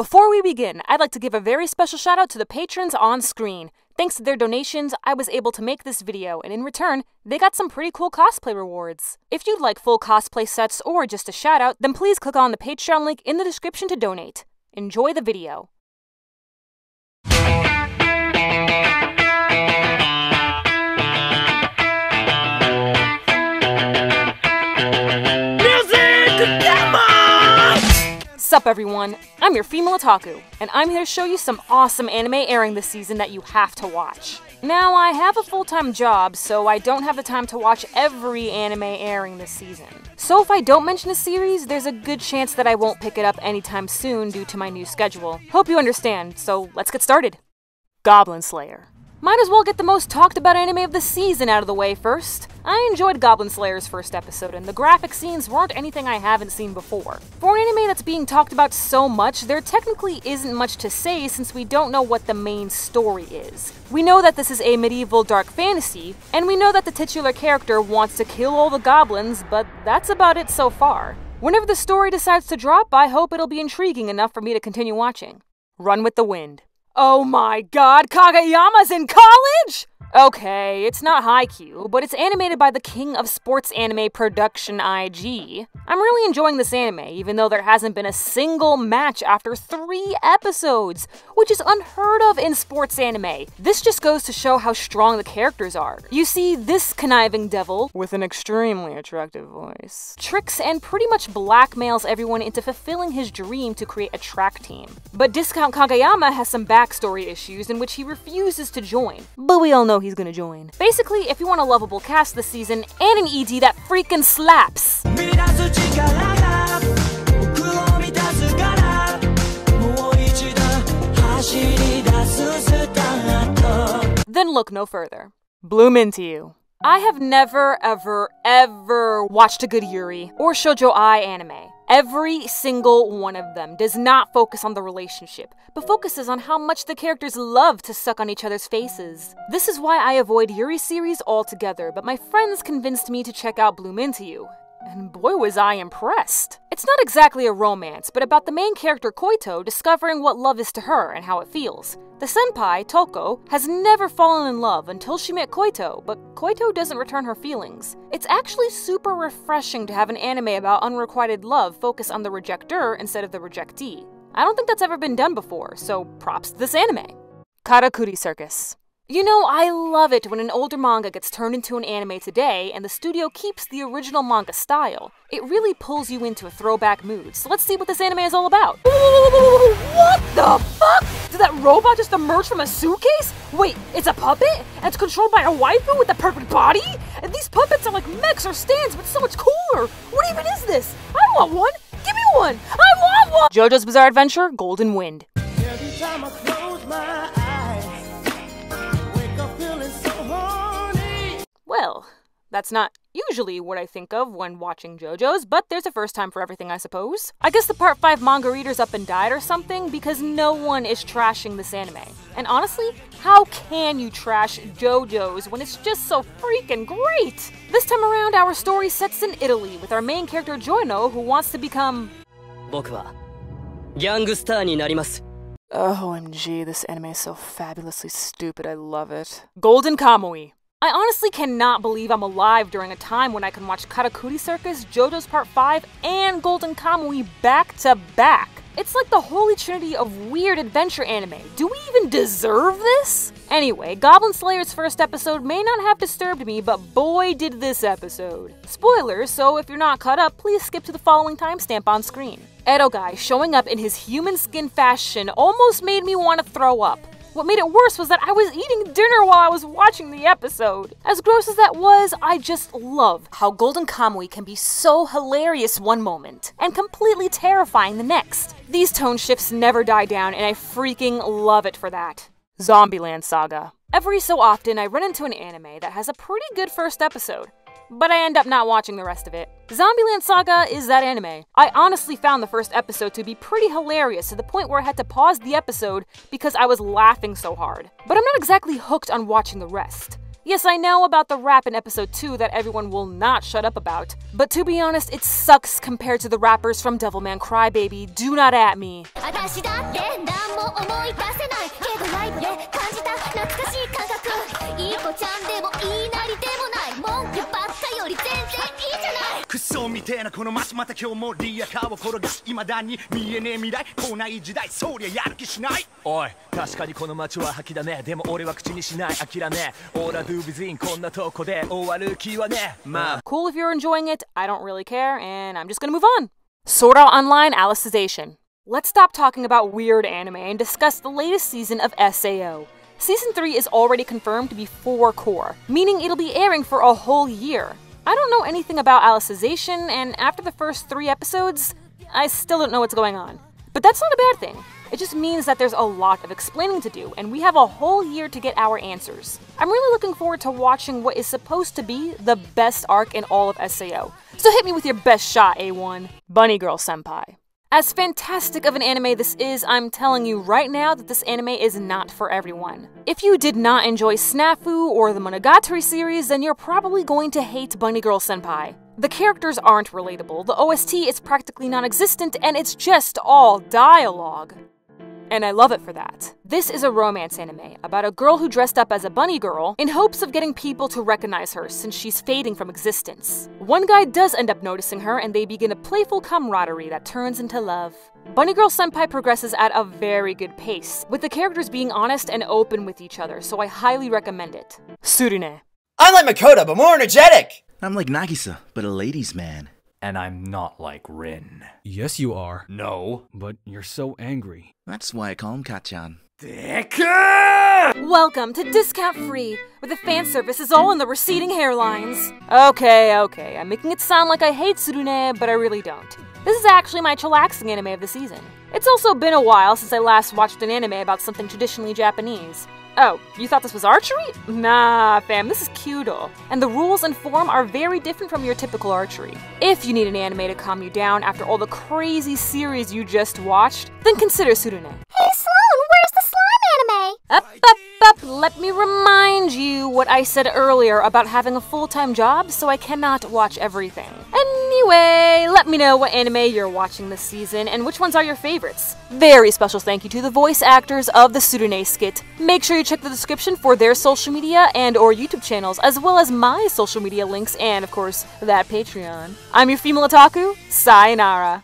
Before we begin, I'd like to give a very special shout out to the patrons on screen. Thanks to their donations, I was able to make this video, and in return, they got some pretty cool cosplay rewards. If you'd like full cosplay sets or just a shout out, then please click on the Patreon link in the description to donate. Enjoy the video. Sup everyone, I'm your female otaku, and I'm here to show you some awesome anime airing this season that you have to watch. Now, I have a full-time job, so I don't have the time to watch every anime airing this season. So if I don't mention a series, there's a good chance that I won't pick it up anytime soon due to my new schedule. Hope you understand, so let's get started. Goblin Slayer. Might as well get the most talked about anime of the season out of the way first. I enjoyed Goblin Slayer's first episode, and the graphic scenes weren't anything I haven't seen before. For an anime that's being talked about so much, there technically isn't much to say since we don't know what the main story is. We know that this is a medieval dark fantasy, and we know that the titular character wants to kill all the goblins, but that's about it so far. Whenever the story decides to drop, I hope it'll be intriguing enough for me to continue watching. Run with the Wind. Oh my god, Kageyama's in college?! Okay, it's not Haikyuu, but it's animated by the king of sports anime production IG. I'm really enjoying this anime, even though there hasn't been a single match after 3 episodes, which is unheard of in sports anime. This just goes to show how strong the characters are. You see, this conniving devil, with an extremely attractive voice, tricks and pretty much blackmails everyone into fulfilling his dream to create a track team. But Discount Kageyama has some backstory issues in which he refuses to join, but we all know he's gonna join. Basically, if you want a lovable cast this season and an ED that freaking slaps, then look no further. Bloom Into You. I have never, ever watched a good Yuri or Shoujo Ai anime. Every single one of them does not focus on the relationship, but focuses on how much the characters love to suck on each other's faces. This is why I avoid Yuri series altogether, but my friends convinced me to check out Bloom Into You. And boy was I impressed. It's not exactly a romance, but about the main character Koito discovering what love is to her and how it feels. The senpai, Toko, has never fallen in love until she met Koito, but Koito doesn't return her feelings. It's actually super refreshing to have an anime about unrequited love focus on the rejecter instead of the rejectee. I don't think that's ever been done before, so props to this anime. Catchu T Circus. You know, I love it when an older manga gets turned into an anime today and the studio keeps the original manga style. It really pulls you into a throwback mood, so let's see what this anime is all about. What the fuck? Did that robot just emerge from a suitcase? Wait, it's a puppet? And it's controlled by a waifu with the perfect body? And these puppets are like mechs or stands, but so much cooler. What even is this? I want one! Give me one! I want one! JoJo's Bizarre Adventure, Golden Wind. Every time I close my eyes, wake up feeling so horny. Well, that's not usually what I think of when watching JoJo's, but there's a first time for everything, I suppose. I guess the Part 5 manga reader's up and died or something, because no one is trashing this anime. And honestly, how can you trash JoJo's when it's just so freaking great? This time around, our story sets in Italy, with our main character Joino, who wants to become... OMG, this anime is so fabulously stupid, I love it. Golden Kamui. I honestly cannot believe I'm alive during a time when I can watch Catchu T Circus, JoJo's Part 5, and Golden Kamui back to back. It's like the holy trinity of weird adventure anime. Do we even deserve this? Anyway, Goblin Slayer's first episode may not have disturbed me, but boy did this episode. Spoilers, so if you're not caught up, please skip to the following timestamp on screen. Edo guy showing up in his human skin fashion almost made me want to throw up. What made it worse was that I was eating dinner while I was watching the episode. As gross as that was, I just love how Golden Kamui can be so hilarious one moment and completely terrifying the next. These tone shifts never die down, and I freaking love it for that. Zombieland Saga. Every so often, I run into an anime that has a pretty good first episode, but I end up not watching the rest of it. Zombieland Saga is that anime. I honestly found the first episode to be pretty hilarious to the point where I had to pause the episode because I was laughing so hard. But I'm not exactly hooked on watching the rest. Yes, I know about the rap in episode 2 that everyone will not shut up about, but to be honest, it sucks compared to the rappers from Devilman Crybaby, Do Not At Me. 私だって何も思い出せないけどライブで感じた懐かしい感覚いい子ちゃんでもいいなりでもない文句ばっかより全然いいじゃないクソみてえなこの街また今日もリアカーを転がし未だに見えねえ未来来ない時代そりゃやる気しない。おい確かにこの街は吐きだね。でも俺は口にしない諦め。オーラドゥビズインこんなとこで終わる気はね。まあ Cool if you're enjoying it, I don't really care, and I'm just gonna move on. Sword Art Online Alicesation. Let's stop talking about weird anime and discuss the latest season of SAO. Season 3 is already confirmed to be 4 core, meaning it'll be airing for a whole year. I don't know anything about Alicesation, and after the first 3 episodes, I still don't know what's going on. But that's not a bad thing. It just means that there's a lot of explaining to do, and we have a whole year to get our answers. I'm really looking forward to watching what is supposed to be the best arc in all of SAO. So hit me with your best shot, A1. Bunny Girl Senpai. As fantastic of an anime this is, I'm telling you right now that this anime is not for everyone. If you did not enjoy Snafu or the Monogatari series, then you're probably going to hate Bunny Girl Senpai. The characters aren't relatable, the OST is practically non-existent, and it's just all dialogue. And I love it for that. This is a romance anime about a girl who dressed up as a bunny girl in hopes of getting people to recognize her since she's fading from existence. One guy does end up noticing her and they begin a playful camaraderie that turns into love. Bunny Girl Senpai progresses at a very good pace, with the characters being honest and open with each other, so I highly recommend it. Tsurune. I'm like Makoto, but more energetic! I'm like Nagisa, but a ladies' man. And I'm not like Rin. Yes, you are. No. But you're so angry. That's why I call him Kachan. Welcome to Discount Free, where the fan service is all in the receding hairlines. Okay, I'm making it sound like I hate Tsurune, but I really don't. This is actually my chillaxing anime of the season. It's also been a while since I last watched an anime about something traditionally Japanese. Oh, you thought this was archery? Nah, fam, this is Kyudo. And the rules and form are very different from your typical archery. If you need an anime to calm you down after all the crazy series you just watched, then consider Tsurune. Hey Sloan, where's the slime anime? Up, let me remind you what I said earlier about having a full-time job, so I cannot watch everything. Anyway, let me know what anime you're watching this season and which ones are your favorites. Very special thank you to the voice actors of the Tsurune skit. Make sure you check the description for their social media and or YouTube channels, as well as my social media links and, of course, that Patreon. I'm your female otaku, sayonara.